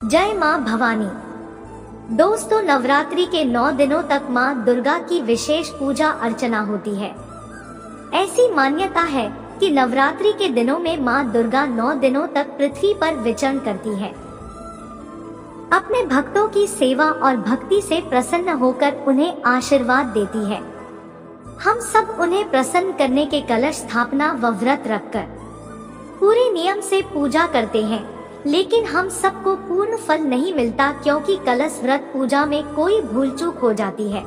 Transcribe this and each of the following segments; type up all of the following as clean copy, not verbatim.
जय मां भवानी। दोस्तों, नवरात्रि के 9 दिनों तक मां दुर्गा की विशेष पूजा अर्चना होती है। ऐसी मान्यता है कि नवरात्रि के दिनों में मां दुर्गा 9 दिनों तक पृथ्वी पर विचरण करती है। अपने भक्तों की सेवा और भक्ति से प्रसन्न होकर उन्हें आशीर्वाद देती है। हम सब उन्हें प्रसन्न करने के कलश स्थापना व व्रत रखकर पूरे नियम से पूजा करते हैं, लेकिन हम सबको पूर्ण फल नहीं मिलता, क्योंकि कलश व्रत पूजा में कोई भूल चूक हो जाती है।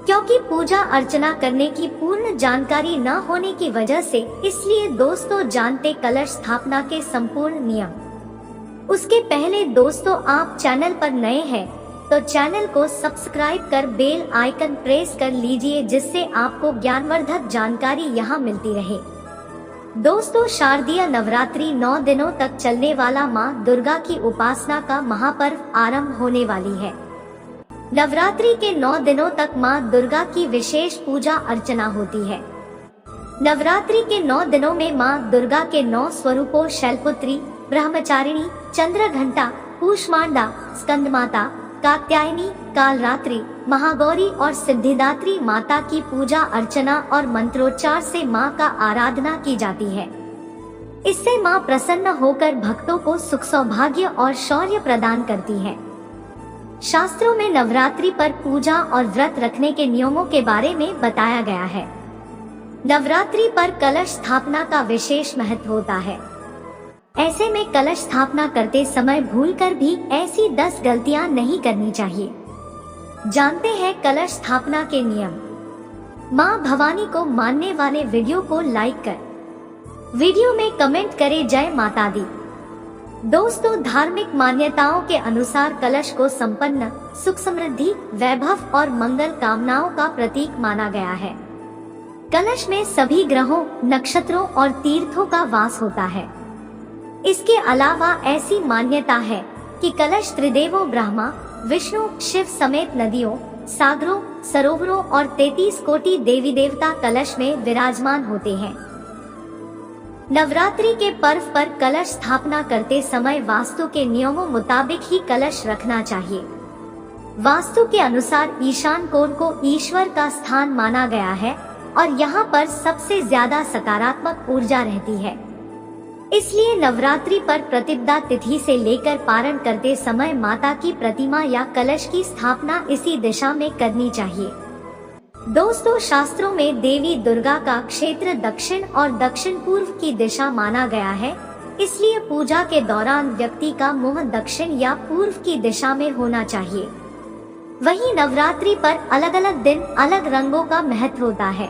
क्योंकि पूजा अर्चना करने की पूर्ण जानकारी न होने की वजह से, इसलिए दोस्तों जानते कलश स्थापना के संपूर्ण नियम। उसके पहले दोस्तों, आप चैनल पर नए हैं तो चैनल को सब्सक्राइब कर बेल आइकन प्रेस कर लीजिए, जिससे आपको ज्ञानवर्धक जानकारी यहाँ मिलती रहे। दोस्तों, शारदीय नवरात्रि 9 दिनों तक चलने वाला मां दुर्गा की उपासना का महापर्व आरंभ होने वाली है। नवरात्रि के 9 दिनों तक मां दुर्गा की विशेष पूजा अर्चना होती है। नवरात्रि के 9 दिनों में मां दुर्गा के 9 स्वरूपों शैलपुत्री, ब्रह्मचारिणी, चंद्रघंटा, कूष्मांडा, स्कंदमाता, कात्यायनी, कालरात्रि, महागौरी और सिद्धिदात्री माता की पूजा अर्चना और मंत्रोच्चार से मां का आराधना की जाती है। इससे मां प्रसन्न होकर भक्तों को सुख, सौभाग्य और शौर्य प्रदान करती है। शास्त्रों में नवरात्रि पर पूजा और व्रत रखने के नियमों के बारे में बताया गया है। नवरात्रि पर कलश स्थापना का विशेष महत्व होता है। ऐसे में कलश स्थापना करते समय भूलकर भी ऐसी 10 गलतियां नहीं करनी चाहिए। जानते हैं कलश स्थापना के नियम। मां भवानी को मानने वाले वीडियो को लाइक कर वीडियो में कमेंट करें जय माता दी। दोस्तों, धार्मिक मान्यताओं के अनुसार कलश को संपन्न, सुख, समृद्धि, वैभव और मंगल कामनाओं का प्रतीक माना गया है। कलश में सभी ग्रहों, नक्षत्रों और तीर्थों का वास होता है। इसके अलावा ऐसी मान्यता है कि कलश त्रिदेवों ब्रह्मा, विष्णु, शिव समेत नदियों, सागरों, सरोवरों और 33 कोटि देवी देवता कलश में विराजमान होते हैं। नवरात्रि के पर्व पर कलश स्थापना करते समय वास्तु के नियमों मुताबिक ही कलश रखना चाहिए। वास्तु के अनुसार ईशान कोण को ईश्वर का स्थान माना गया है और यहाँ पर सबसे ज्यादा सकारात्मक ऊर्जा रहती है। इसलिए नवरात्रि पर प्रतिपदा तिथि से लेकर पारण करते समय माता की प्रतिमा या कलश की स्थापना इसी दिशा में करनी चाहिए। दोस्तों, शास्त्रों में देवी दुर्गा का क्षेत्र दक्षिण और दक्षिण पूर्व की दिशा माना गया है। इसलिए पूजा के दौरान व्यक्ति का मुंह दक्षिण या पूर्व की दिशा में होना चाहिए। वहीं नवरात्रि पर अलग अलग दिन अलग रंगों का महत्व होता है,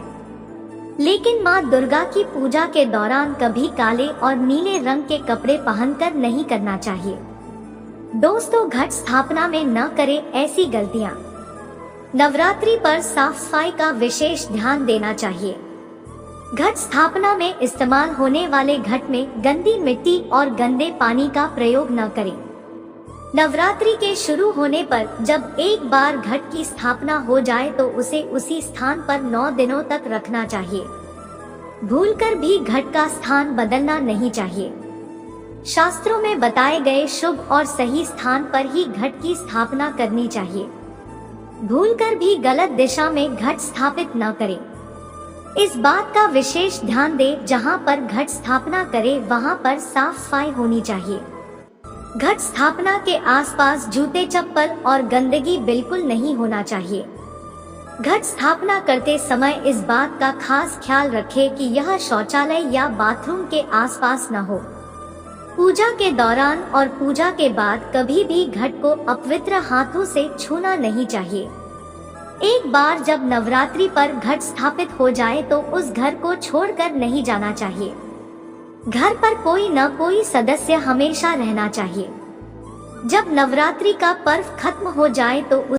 लेकिन मां दुर्गा की पूजा के दौरान कभी काले और नीले रंग के कपड़े पहनकर नहीं करना चाहिए। दोस्तों, घट स्थापना में न करें ऐसी गलतियां। नवरात्रि पर साफ सफाई का विशेष ध्यान देना चाहिए। घट स्थापना में इस्तेमाल होने वाले घट में गंदी मिट्टी और गंदे पानी का प्रयोग न करें। नवरात्रि के शुरू होने पर जब एक बार घट की स्थापना हो जाए तो उसे उसी स्थान पर 9 दिनों तक रखना चाहिए। भूलकर भी घट का स्थान बदलना नहीं चाहिए। शास्त्रों में बताए गए शुभ और सही स्थान पर ही घट की स्थापना करनी चाहिए। भूलकर भी गलत दिशा में घट स्थापित न करें। इस बात का विशेष ध्यान दें, जहां पर घट स्थापना करें वहां पर साफ सफाई होनी चाहिए। घट स्थापना के आसपास जूते, चप्पल और गंदगी बिल्कुल नहीं होना चाहिए। घट स्थापना करते समय इस बात का खास ख्याल रखें कि यह शौचालय या बाथरूम के आसपास न हो। पूजा के दौरान और पूजा के बाद कभी भी घट को अपवित्र हाथों से छूना नहीं चाहिए। एक बार जब नवरात्रि पर घट स्थापित हो जाए तो उस घर को छोड़कर नहीं जाना चाहिए। घर पर कोई न कोई सदस्य हमेशा रहना चाहिए। जब नवरात्रि का पर्व खत्म हो जाए तो